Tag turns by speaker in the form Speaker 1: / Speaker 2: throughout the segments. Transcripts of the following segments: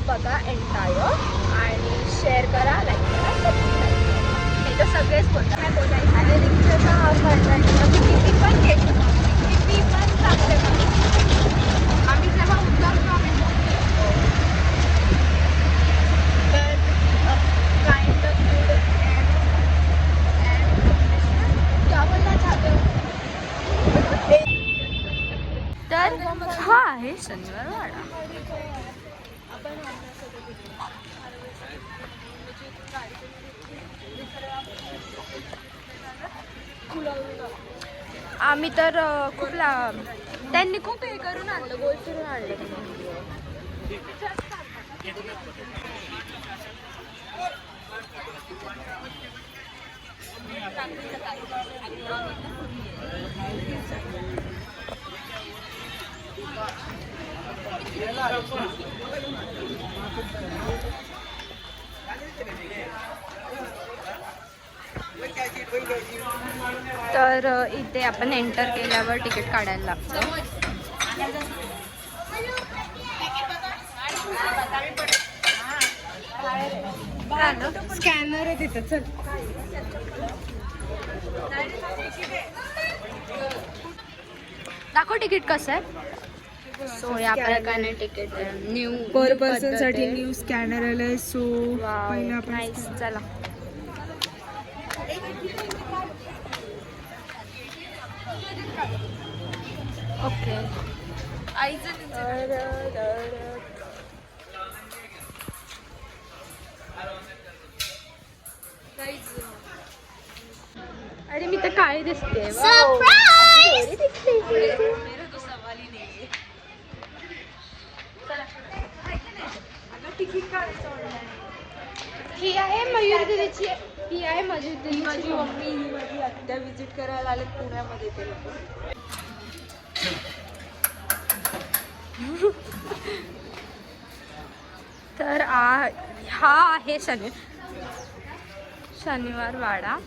Speaker 1: बघा एंटायर आणि शेअर करा, लाईक करा, सबस्क्राईब करा. हे तर सगळेच बोलतात. काय बोलायचं आणि रिक्षाचा आवाज किती पण घेतो, किती पण चांगले आम्ही जेव्हा उतरतो आम्ही तर काइंड ऑफ गुड क्या बोलना चाहते हो. तर हा आहे शनिवार वाडा. आम्ही तर खूप त्यांनी खूप हे करून आणलं, गोल फिरून आणलं. तर इथे आपण एंटर केल्यावर तिकीट काढायला लागतं.
Speaker 2: स्कॅनर आहे तिथं. चल
Speaker 1: दाखव तिकीट कसं आहे. सो या प्रकारे तिकीट न्यू
Speaker 2: पर पर्सन साठी न्यू स्कॅनर आलंय. सो पहिला
Speaker 1: नाईस. चला ओके. अरे मी तर काळी दिसते. ही आहे मयूर दीदीची. ही आहे मयूर दीदी, माझी मम्मी. ही माझी आत्या विजिट करायला आले पुण्यामध्ये ते लोक. तर हा आहे शनिवार वाडा.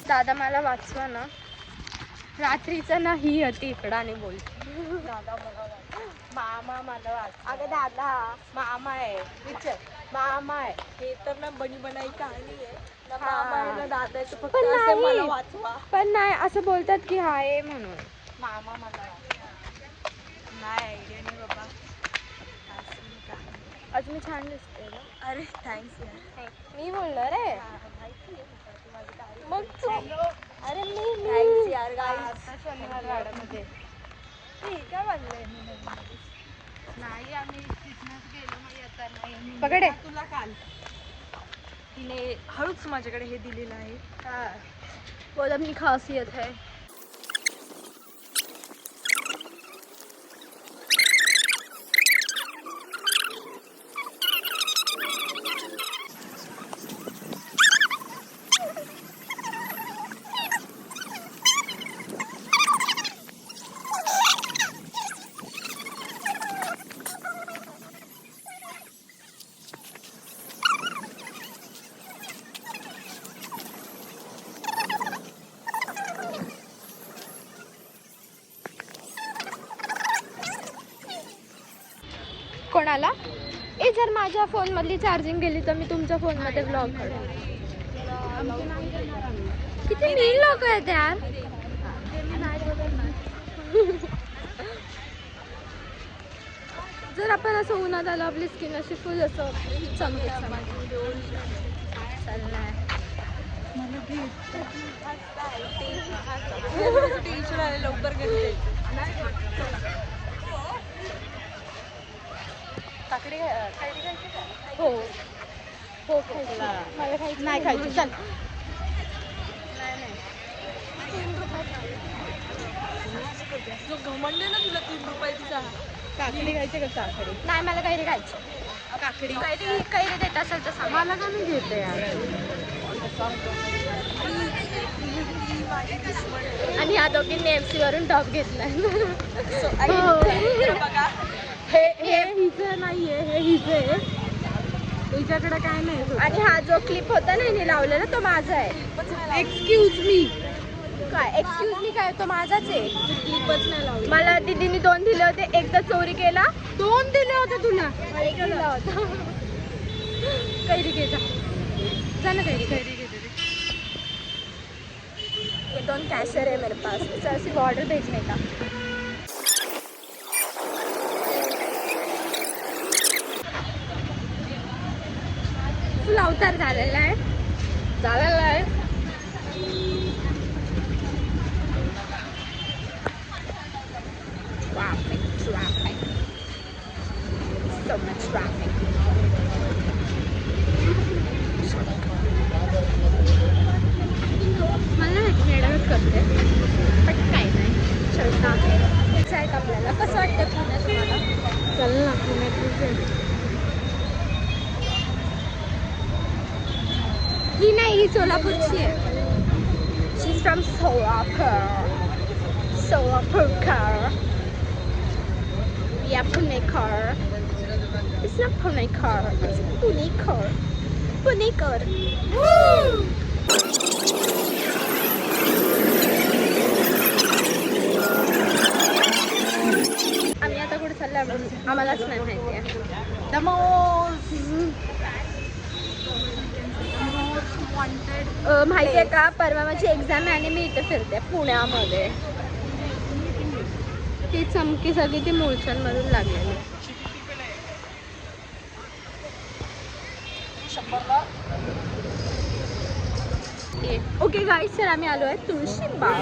Speaker 1: दादा मला वाचवा ना. रात्रीचं ना ही होती इकडं आणि बोलते दादा मला मामा मला वाच. अगं दादा मामा आहे. विचार मामा आहे. हे तर ना बनी बनाई कहाणी आहे ना. मामा आहे ना दादा आहे. फक्त असं मला वाचवा. पण नाही असं बोलतात की हाय म्हणून. मामा मला वाचवा. नाही आयडिया नाही बाबा. आज मी छान दिसते ना. अरे थँक्स यार. मी बोललो रे. माहिती आहे मग तू. अरे मी यार आता शनिवार वाड्यामध्ये ठीक आहे बनलंय. नाही आम्ही तिथनंच गेलो. मग येताना पकडे तुला काल तिने हळूच माझ्याकडे हे दिलेलं आहे. हा बहुत अपनी खासियत है. माझ्या फोन मधली चार्जिंग गेली तर मी तुमच्या फोन मध्ये ब्लॉग करेन. किती नील लोक आहेत यार. जर आपण असं उन्हात आलो आपली स्किन अशी फुल असं चमकत चाललाय. लवकर काकडी हो हो मला खायची नाही खायची. चल जो घमंड ना तुला 3 रुपयाची काकडी खायची का? काकडी नाही मला कैरी खायची. काकडी कैरी देत असेल तर सांग. मला का मी घेते यार. आणि ह्या दोघींनी MC वरून टॉप घेतलाय. हे हिचं नाहीये, हे हिचं. तुझ्याकडे काय नाही. आणि हा जो क्लिप होता ना हिने लावलेला तो माझा आहे. एक्सक्यूज मी काय? एक्सक्यूज मी काय? तो माझाच आहे. क्लिपच नाही लावली. मला दीदीने 2 दिले होते. एकदा चोरी केला. 2 दिले होते तुला. एक दिला होता. कैरी घे जा ना. कैरी घे. ये 2 कैशर है मेरे पास. सर सिर्फ ऑर्डर भेजने का. फुल अवतार झालेला आहे. Traffic. So much traffic. मला मेडवत करते पण काय नाही. चलता आहे का आपल्याला. कसं वाटतं पुण्यात तुम्हाला? चल ना पुण्यात. ही नाही, ही सोलापूरची आहे. शी इज फ्रॉम सोलापूर. या पुणेकर. इट्स नॉट पुणेकर, इट्स पुणेकर. आम्ही आता कुठे चाललोय आम्हालाच नाही माहिती आहे. माहिती आहे का? परवा माझी एक्झाम आहे आणि मी इथे फिरते पुण्यामध्ये. ती चमकी सगळी ती मुळचंदमधून लागलेली. ओके गाईज, तर आम्ही आलो आहे तुळशीबाग.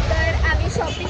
Speaker 1: तर आम्ही शॉपिंग